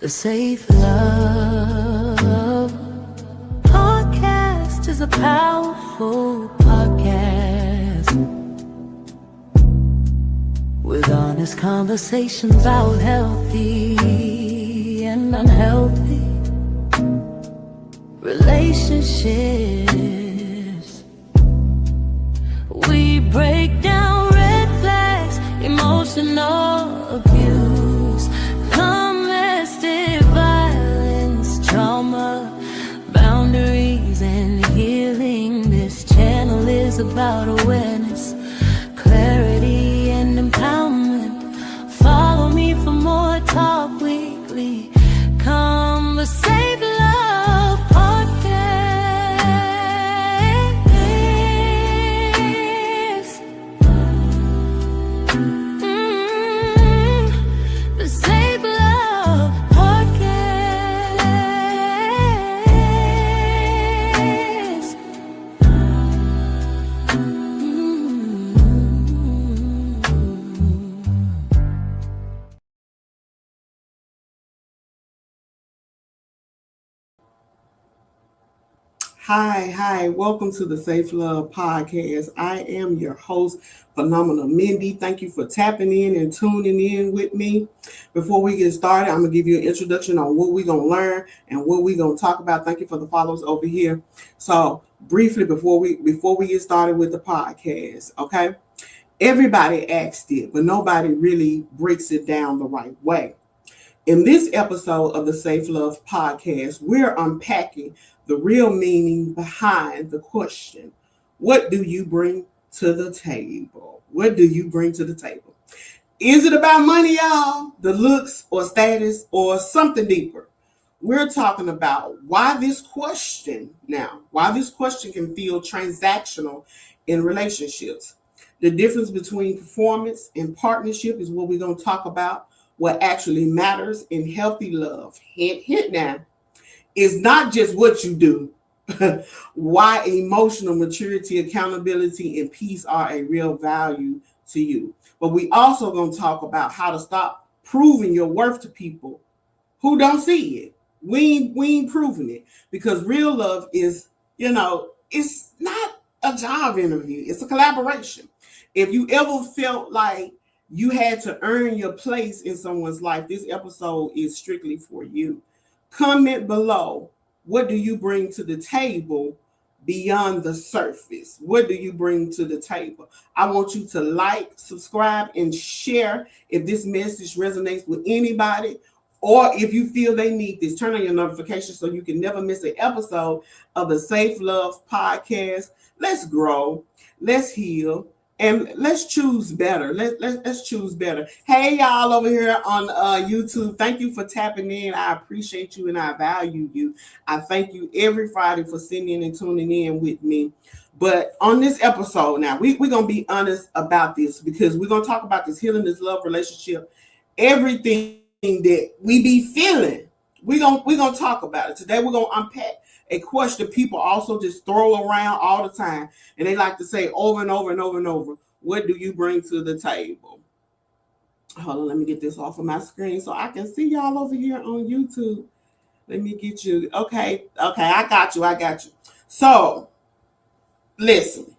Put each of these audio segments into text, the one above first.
The Safe Love Podcast is a powerful podcast with honest conversations about healthy and unhealthy relationships. We break down red flags, emotional abuse, domestic violence, trauma, boundaries, and healing. This channel is about awareness, clarity, and empowerment. Follow me for more talk weekly. Come the Safe Love Podcast. The Safe Love Podcast. Hi, welcome to the Safe Love Podcast. I am your host, Phenomenal Mindy. Thank you for tapping in and tuning in with me. Before we get started, I'm going to give you an introduction on what we're going to learn and what we're going to talk about. Thank you for the follows over here. So briefly, before we get started with the podcast, okay? Everybody asked it, but nobody really breaks it down the right way. In this episode of the Safe Love Podcast, we're unpacking the real meaning behind the question, what do you bring to the table? What do you bring to the table? Is it about money, y'all, the looks or status, or something deeper? We're talking about why this question can feel transactional in relationships. The difference between performance and partnership is what we're going to talk about. What actually matters in healthy love. Hint now. It's not just what you do. Why emotional maturity, accountability, and peace are a real value to you. But we also going to talk about how to stop proving your worth to people who don't see it. We ain't proving it, because real love is, it's not a job interview. It's a collaboration. If you ever felt like you had to earn your place in someone's life, this episode is strictly for you. Comment below, what do you bring to the table beyond the surface? What do you bring to the table? I want you to like, subscribe, and share if this message resonates with anybody, or if you feel they need this. Turn on your notifications so you can never miss an episode of the Safe Love Podcast. Let's grow, let's heal, and let's choose better. Let's choose better. Hey, y'all over here on YouTube. Thank you for tapping in. I appreciate you and I value you. I thank you every Friday for sitting in and tuning in with me. But on this episode now, we're going to be honest about this, because we're going to talk about this healing, this love relationship, everything that we be feeling. We're gonna talk about it. Today we're going to unpack a question people also just throw around all the time, and they like to say over and over and over and over, what do you bring to the table? Hold on, let me get this off of my screen so I can see y'all over here on YouTube. Let me get you. Okay, I got you. So, listen.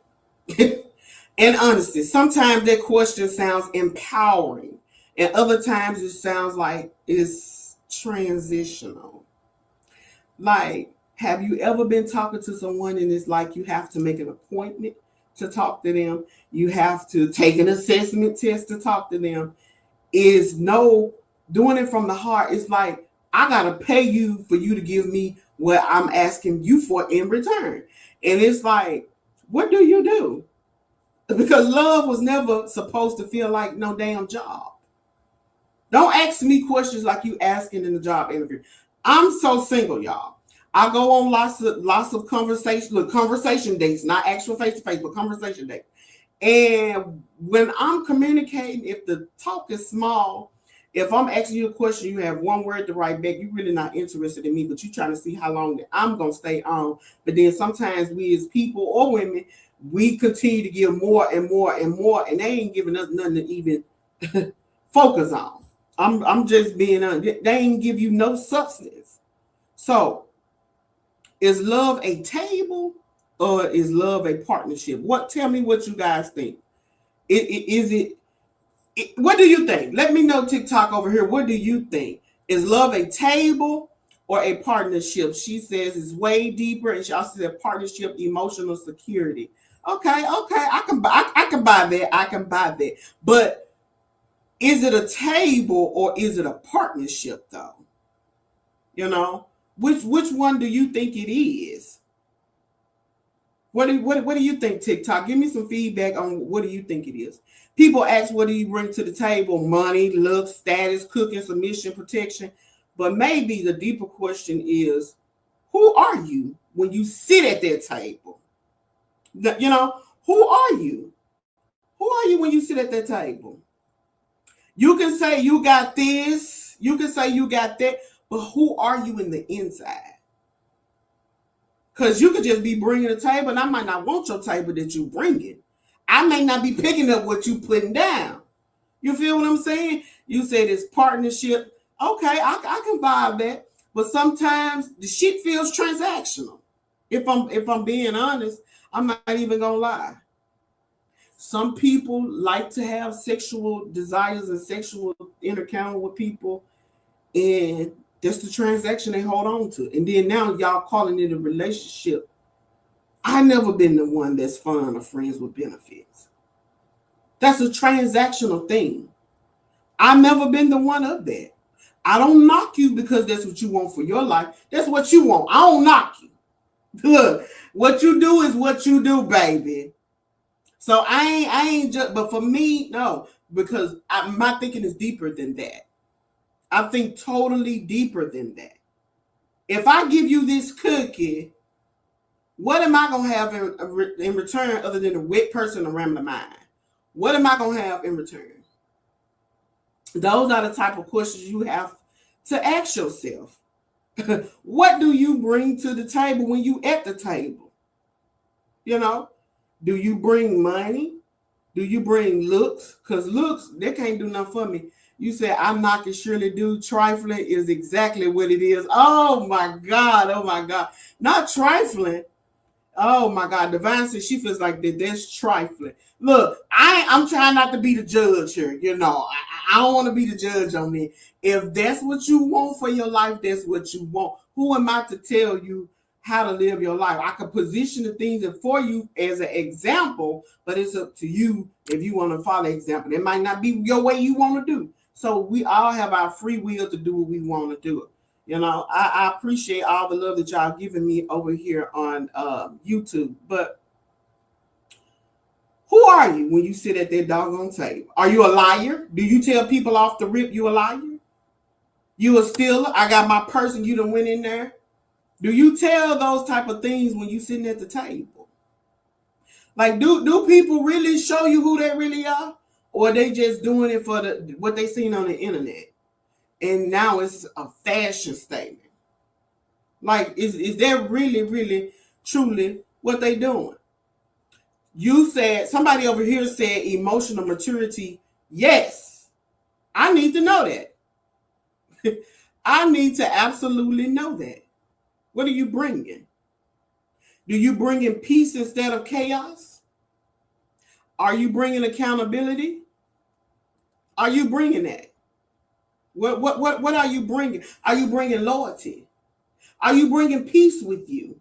In honesty, sometimes that question sounds empowering, and other times it sounds like it's transitional. Like, have you ever been talking to someone and it's like you have to make an appointment to talk to them? You have to take an assessment test to talk to them. Doing it from the heart. It's like, I got to pay you for you to give me what I'm asking you for in return. And it's like, what do you do? Because love was never supposed to feel like no damn job. Don't ask me questions like you asking in the job interview. I'm so single, y'all. I go on lots of conversation dates, not actual face-to-face, but conversation dates. And when I'm communicating, if the talk is small, if I'm asking you a question, you have one word to write back, you're really not interested in me, but you're trying to see how long that I'm going to stay on. But then sometimes we as people or women, we continue to give more and more and more, and they ain't giving us nothing to even focus on. I'm just being honest. They ain't give you no substance. So is love a table or is love a partnership? Tell me what you guys think. Is it what do you think? Let me know, TikTok over here. What do you think? Is love a table or a partnership? She says it's way deeper, and she also said partnership, emotional security. Okay, I can buy that. I can buy that. But is it a table or is it a partnership though? You know, which one do you think it is? What do you think, TikTok? Give me some feedback on what do you think it is. People ask, what do you bring to the table? Money, looks, status, cooking, submission, protection. But maybe the deeper question is, who are you when you sit at that table? You know, who are you? Who are you when you sit at that table? You can say you got this, you can say you got that, but who are you in the inside? Because you could just be bringing a table, and I might not want your table that you bringing. I may not be picking up what you putting down. You feel what I'm saying? You said it's partnership. Okay, I can vibe that. But sometimes the shit feels transactional. If I'm being honest, I'm not even gonna lie. Some people like to have sexual desires and sexual encounter with people, and that's the transaction they hold on to. And then now y'all calling it a relationship. I never been the one that's fond of friends with benefits. That's a transactional thing. I've never been the one of that. I don't knock you because that's what you want for your life. That's what you want. I don't knock you. Look, what you do is what you do, baby. So I ain't just, but for me, no, because my thinking is deeper than that. I think totally deeper than that. If I give you this cookie, what am I going to have in return other than a wet person around the mind? What am I going to have in return? Those are the type of questions you have to ask yourself. What do you bring to the table when you at the table? You know, do you bring money? Do you bring looks? Because looks, they can't do nothing for me. You said, I'm not can surely do. Trifling is exactly what it is. Oh my God. Oh my God. Not trifling. Oh my God. Divine says she feels like that's trifling. Look, I'm trying not to be the judge here. You know, I don't want to be the judge on it. If that's what you want for your life, that's what you want. Who am I to tell you how to live your life? I could position the things for you as an example, but it's up to you if you want to follow example. It might not be your way you want to do. So we all have our free will to do what we want to do. You know, I appreciate all the love that y'all giving me over here on YouTube. But who are you when you sit at that doggone table? Are you a liar? Do you tell people off the rip you a liar? You a stealer? I got my purse and you done went in there. Do you tell those type of things when you sitting at the table? Like, do people really show you who they really are? Or are they just doing it for what they seen on the internet? And now it's a fashion statement. Like, is that really, really, truly what they doing? You said, somebody over here said emotional maturity. Yes, I need to know that. I need to absolutely know that. What are you bringing? Do you bring in peace instead of chaos? Are you bringing accountability? Are you bringing that? What are you bringing? Are you bringing loyalty? Are you bringing peace with you?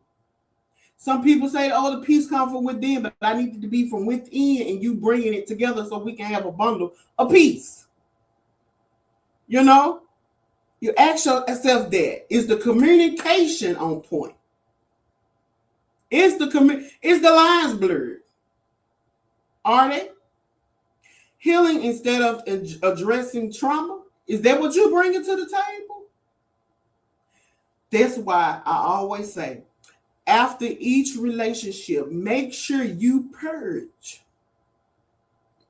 Some people say, oh, the peace comes from within, but I need it to be from within, and you bringing it together so we can have a bundle of peace. You know, you ask yourself that. Is the communication on point? Is the lines blurred? Are they? Healing instead of addressing trauma? Is that what you're bringing to the table? That's why I always say, after each relationship, make sure you purge.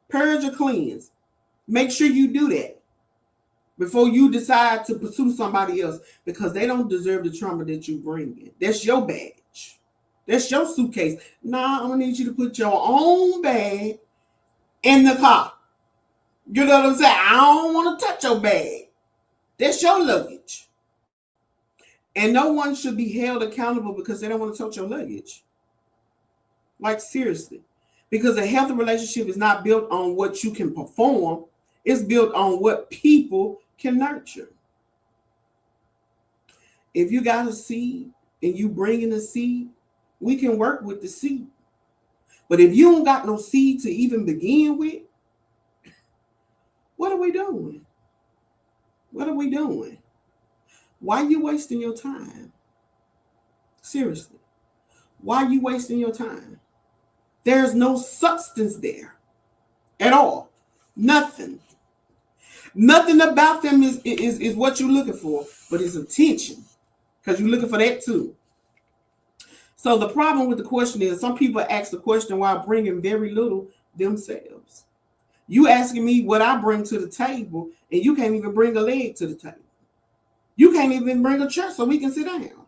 Purge or cleanse. Make sure you do that before you decide to pursue somebody else, because they don't deserve the trauma that you bring in. That's your badge. That's your suitcase. Nah, I'm going to need you to put your own bag in the car. You know what I'm saying? I don't want to touch your bag. That's your luggage. And no one should be held accountable because they don't want to touch your luggage. Like, seriously. Because a healthy relationship is not built on what you can perform, it's built on what people can nurture. If you got a seed and you bring in a seed, we can work with the seed. But if you don't got no seed to even begin with, what are we doing? What are we doing? Why are you wasting your time? Seriously. Why are you wasting your time? There's no substance there at all. Nothing. Nothing about them is what you're looking for, but it's attention. Because you're looking for that too. So the problem with the question is some people ask the question while bringing very little themselves. You asking me what I bring to the table, and you can't even bring a leg to the table. You can't even bring a chair so we can sit down.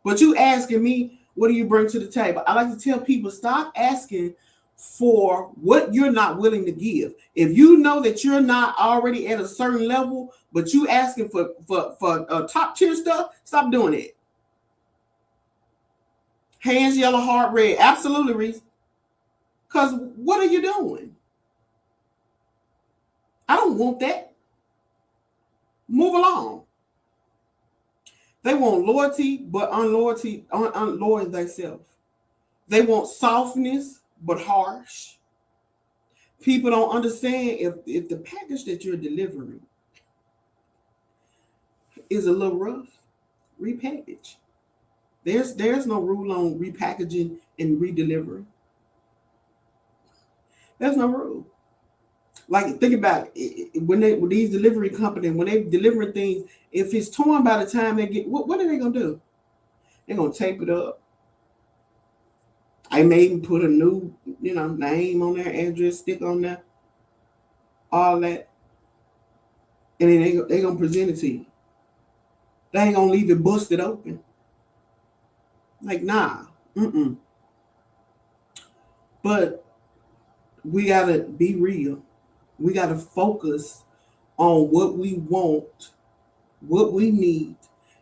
But you asking me, what do you bring to the table? I like to tell people, stop asking for what you're not willing to give. If you know that you're not already at a certain level, but you asking for top tier stuff, stop doing it. Hands yellow, heart red. Absolutely, Reese. Because what are you doing? I don't want that. Move along. They want loyalty, but unloyal themselves. They want softness, but harsh. People don't understand if the package that you're delivering is a little rough, repackage. There's no rule on repackaging and redelivering. There's no rule. Like, think about it. When these delivery companies, when they delivering things, if it's torn by the time they get, what are they gonna do? They're gonna tape it up. I may even put a new, name on there, address, stick on there, all that, and then they gonna present it to you. They ain't gonna leave it busted open. Like, nah, But we gotta be real. We gotta focus on what we want, what we need,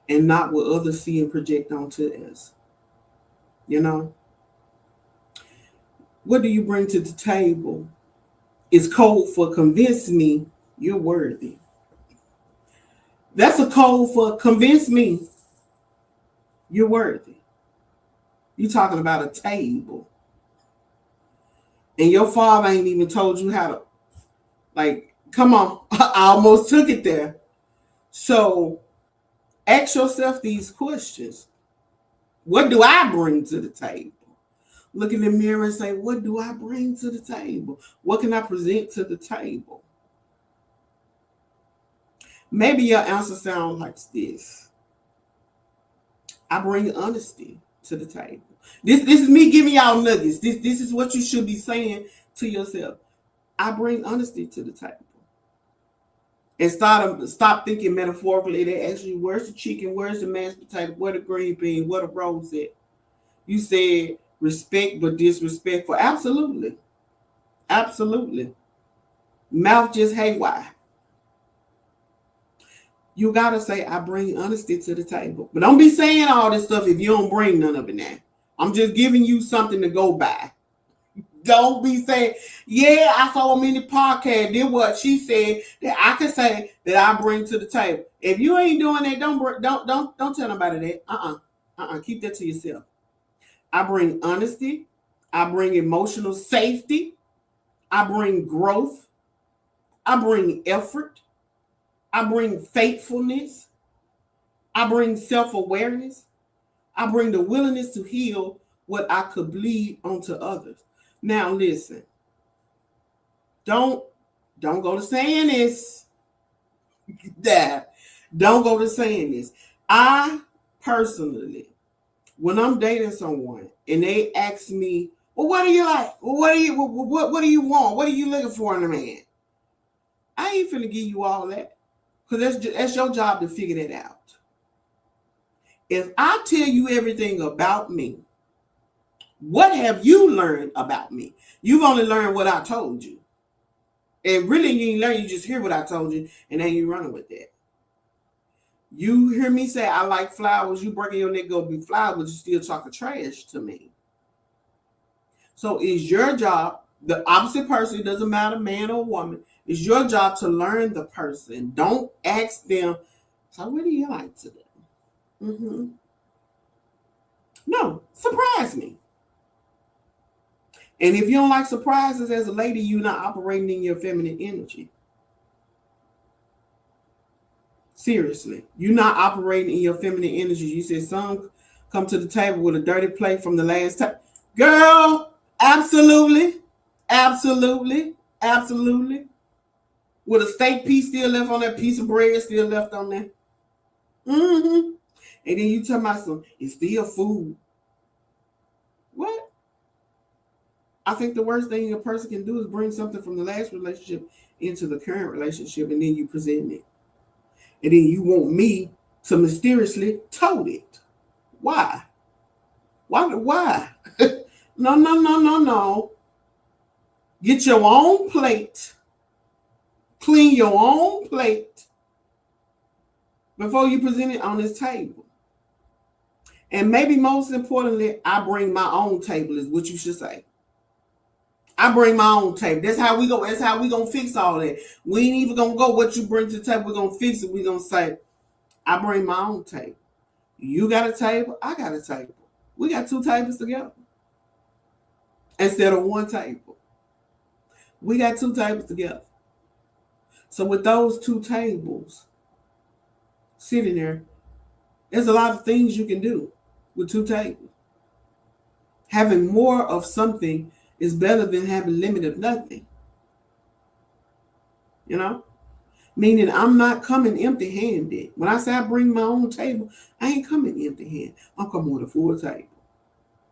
and not what others see and project onto us. What do you bring to the table? It's code for convince me you're worthy. That's a code for convince me you're worthy. You're talking about a table. And your father ain't even told you how to, like, come on, I almost took it there. So ask yourself these questions. What do I bring to the table? Look in the mirror and say, what do I bring to the table? What can I present to the table? Maybe your answer sounds like this. I bring honesty to the table. This is me giving y'all nuggets. This is what you should be saying to yourself. I bring honesty to the table. And stop thinking metaphorically. They ask you, where's the chicken? Where's the mashed potato? Where the green bean? Where the rose at? You said respect but disrespectful. Absolutely. Absolutely. Mouth just haywire. You got to say, I bring honesty to the table. But don't be saying all this stuff if you don't bring none of it now. I'm just giving you something to go by. Don't be saying, yeah, I saw a mini podcast, did what she said that I can say that I bring to the table. If you ain't doing that, don't tell nobody that. Keep that to yourself. I bring honesty. I bring emotional safety. I bring growth. I bring effort. I bring faithfulness. I bring self-awareness. I bring the willingness to heal what I could bleed onto others. Now listen. Don't go to saying this. Don't go to saying this. I personally, when I'm dating someone and they ask me, well, what do you like? Well, what do you want? What are you looking for in a man? I ain't finna give you all that. Because that's your job to figure that out. If I tell you everything about me, what have you learned about me? You've only learned what I told you. And really, you ain't learn. You just hear what I told you, and then you running with that. You hear me say, I like flowers. You breaking your neck, go be flowers, but you still talking trash to me. So it's your job, the opposite person, it doesn't matter, man or woman, it's your job to learn the person. Don't ask them, so what do you like to do? Mm-hmm. No, surprise me. And if you don't like surprises as a lady, you're not operating in your feminine energy. Seriously, you're not operating in your feminine energy. You said some come to the table with a dirty plate from the last time. Girl, absolutely, absolutely, absolutely. With a steak piece still left on that piece of bread still left on there. Mm-hmm. And then you tell my son, it's still food. What? I think the worst thing a person can do is bring something from the last relationship into the current relationship, and then you present it. And then you want me to mysteriously tote it. Why? Why? No. Get your own plate. Clean your own plate before you present it on this table. And maybe most importantly, I bring my own table is what you should say. I bring my own table. That's how we go. That's how we gonna fix all that. We ain't even gonna go what you bring to the table. We're gonna fix it. We're gonna say, I bring my own table. You got a table, I got a table. We got two tables together instead of one table. We got two tables together. So with those two tables sitting there, there's a lot of things you can do with two tables. Having more of something is better than having limited of nothing. You know? Meaning I'm not coming empty-handed. When I say I bring my own table, I ain't coming empty-handed. I'm coming with a full table.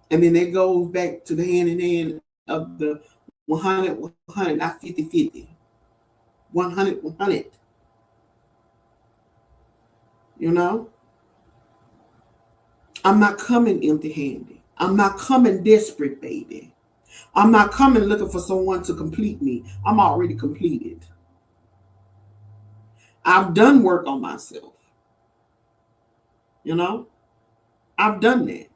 And then it goes back to the hand in hand of the 100, not 50-50. 100. You know? I'm not coming empty-handed. I'm not coming desperate, baby. I'm not coming looking for someone to complete me. I'm already completed. I've done work on myself. You know? I've done that.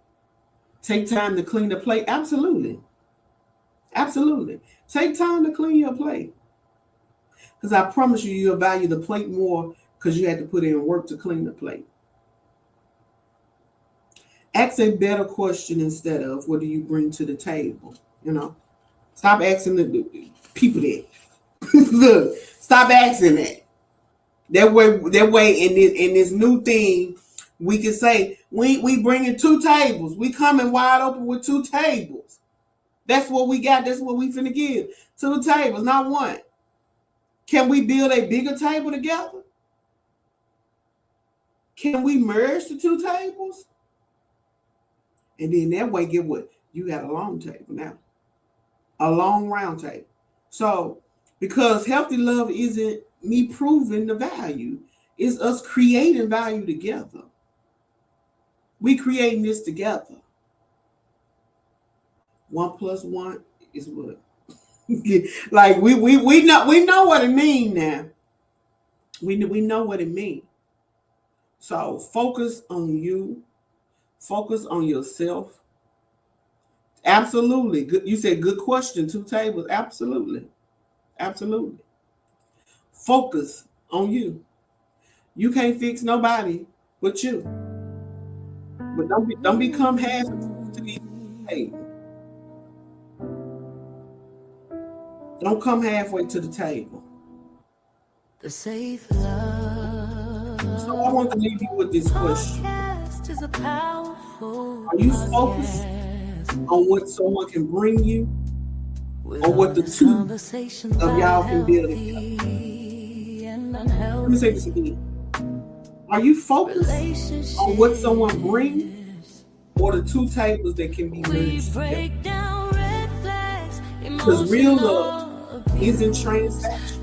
Take time to clean the plate. Absolutely. Absolutely. Take time to clean your plate. Because I promise you, you'll value the plate more because you had to put in work to clean the plate. Ask a better question instead of what do you bring to the table? You know? Stop asking the people that. Look, stop asking that. That way in this new thing, we can say, we bringing two tables. We coming wide open with two tables. That's what we got. That's what we finna give. Two tables, not one. Can we build a bigger table together? Can we merge the two tables? And then that way, get what? You got a long table now. A long round table. So, because healthy love isn't me proving the value. It's us creating value together. We creating this together. 1 + 1 is what? Like we know what it means now. We know what it means. So focus on you. Focus on yourself. Absolutely. Good. You said good question. Two tables. Absolutely. Absolutely. Focus on you. You can't fix nobody but you. But don't become half to the table. Don't come halfway to the table. The safe love. So I want to leave you with this question. Are you focused on what someone can bring you or what the two of y'all can build together? Let me say this again. Are you focused on what someone brings or the two tables that can be merged together? Because real love isn't transactional.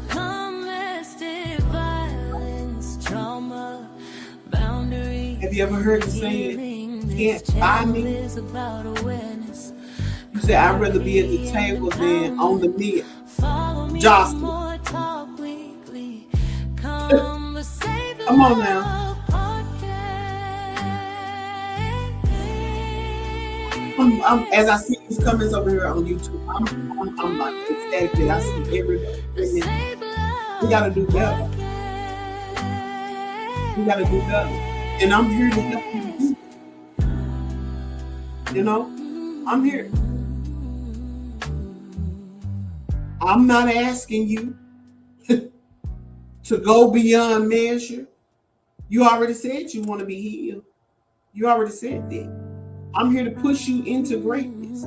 Have you ever heard the saying, can't buy me? You say, I'd rather be at the table than on the meal. Jostle. Talk Weekly. Come on now. As I see these comments over here on YouTube, I'm like ecstatic that I see everybody. We gotta do better. We gotta do better. And I'm here to help you to do it. You know, I'm here. I'm not asking you to go beyond measure. You already said you want to be healed. You already said that. I'm here to push you into greatness.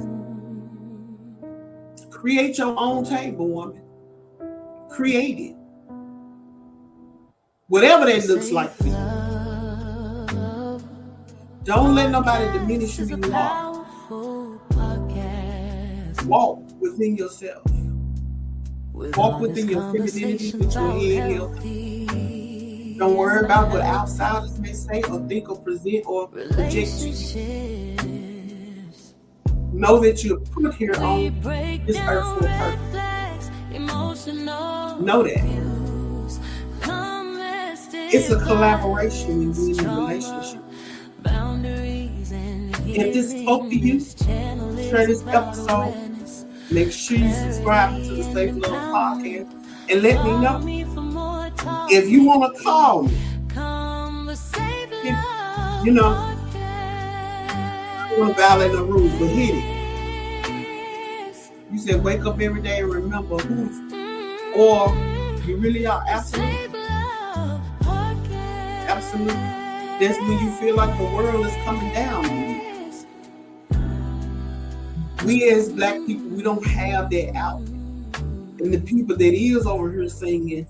Create your own table, woman. Create it. Whatever that looks like for you. Don't let nobody diminish who you are. Walk within yourself. Walk within your femininity with your head healthy. Don't worry about what outsiders may say or think or present or project to you. Know that you're put here on this earth for a purpose. Know that. It's a collaboration in being in a relationship. If this spoke to you, share this episode. Make sure you subscribe to the Safe Love Podcast and let me know. If you want to call me, you know, I don't want to violate the rules, but hit it. You said wake up every day and remember who's, or you really are absolute. Absolutely. That's when you feel like the world is coming down on you. We as Black people, we don't have that out. And the people that is over here singing,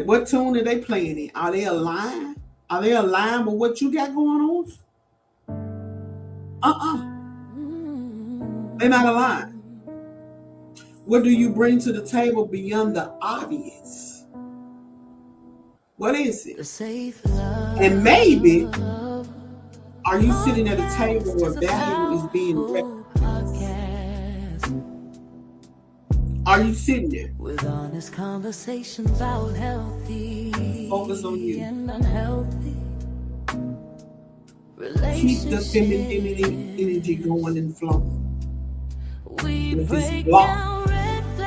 what tune are they playing in? Are they aligned? Are they aligned with what you got going on? They're not aligned. What do you bring to the table beyond the obvious? What is it? And maybe, are you sitting at a table where value is being recognized? Are you sitting there? With honest conversations about healthy. Focus on you. And unhealthy. Keep the feminine energy going and flowing. If it's blocked,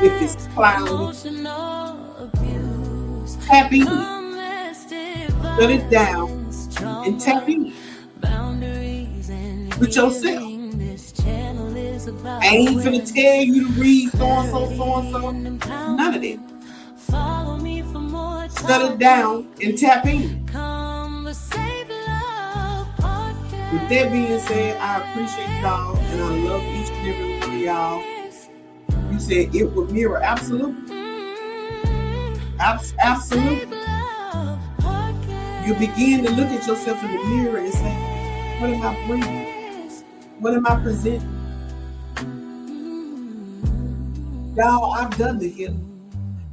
if it's cloudy, tap in. Shut it down and tap in with yourself. I ain't finna tell you to read so. None of that. Shut it down and tap in. With that being said, I appreciate y'all and I love each and every one of y'all. You said it would mirror. Absolutely. Absolutely. You begin to look at yourself in the mirror and say, what am I bringing? What am I presenting? Y'all, I've done the healing.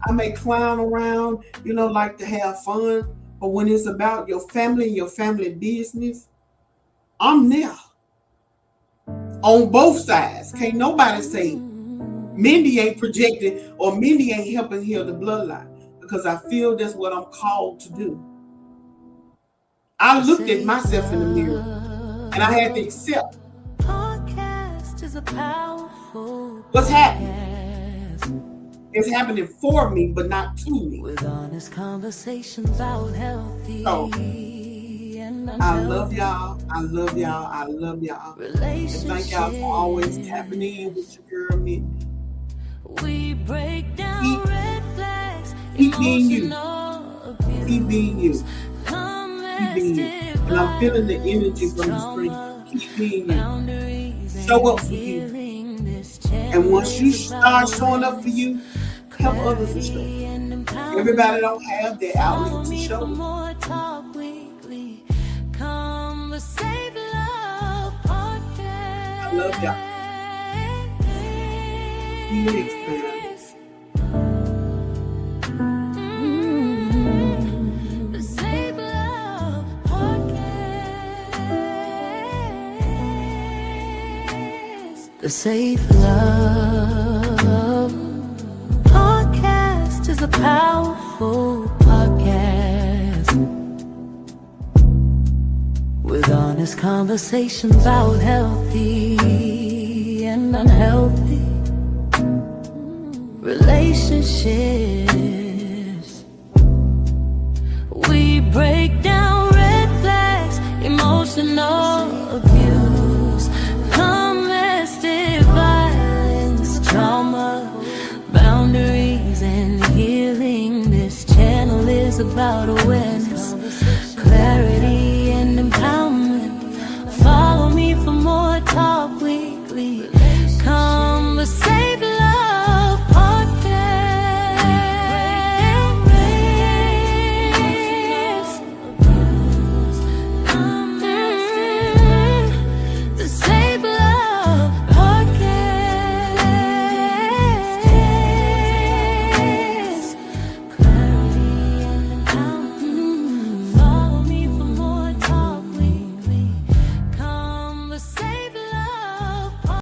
I may clown around, like to have fun, but when it's about your family and your family business, I'm there. On both sides. Can't nobody say Mindy ain't projecting or Mindy ain't helping heal the bloodline, because I feel that's what I'm called to do. I looked at myself in the mirror and I had to accept what's happening. It's happening for me, but not to me. With honest conversations about healthy. So, I love y'all. I love y'all. I love y'all. And thank y'all for always tapping in with your girl, Mindy. We break down red flags. Keep being you. Keep being you. Keep being you. And I'm feeling the energy from the screen. Keep being you. Show up for you. And once you start showing up for you, help others to show. Everybody don't have their outlet to show. I love y'all. See you next time. The Safe Love a powerful podcast with honest conversations about healthy and unhealthy relationships. We break down red flags, emotional abuse, domestic violence, trauma, boundaries, and healing. This channel is about awareness.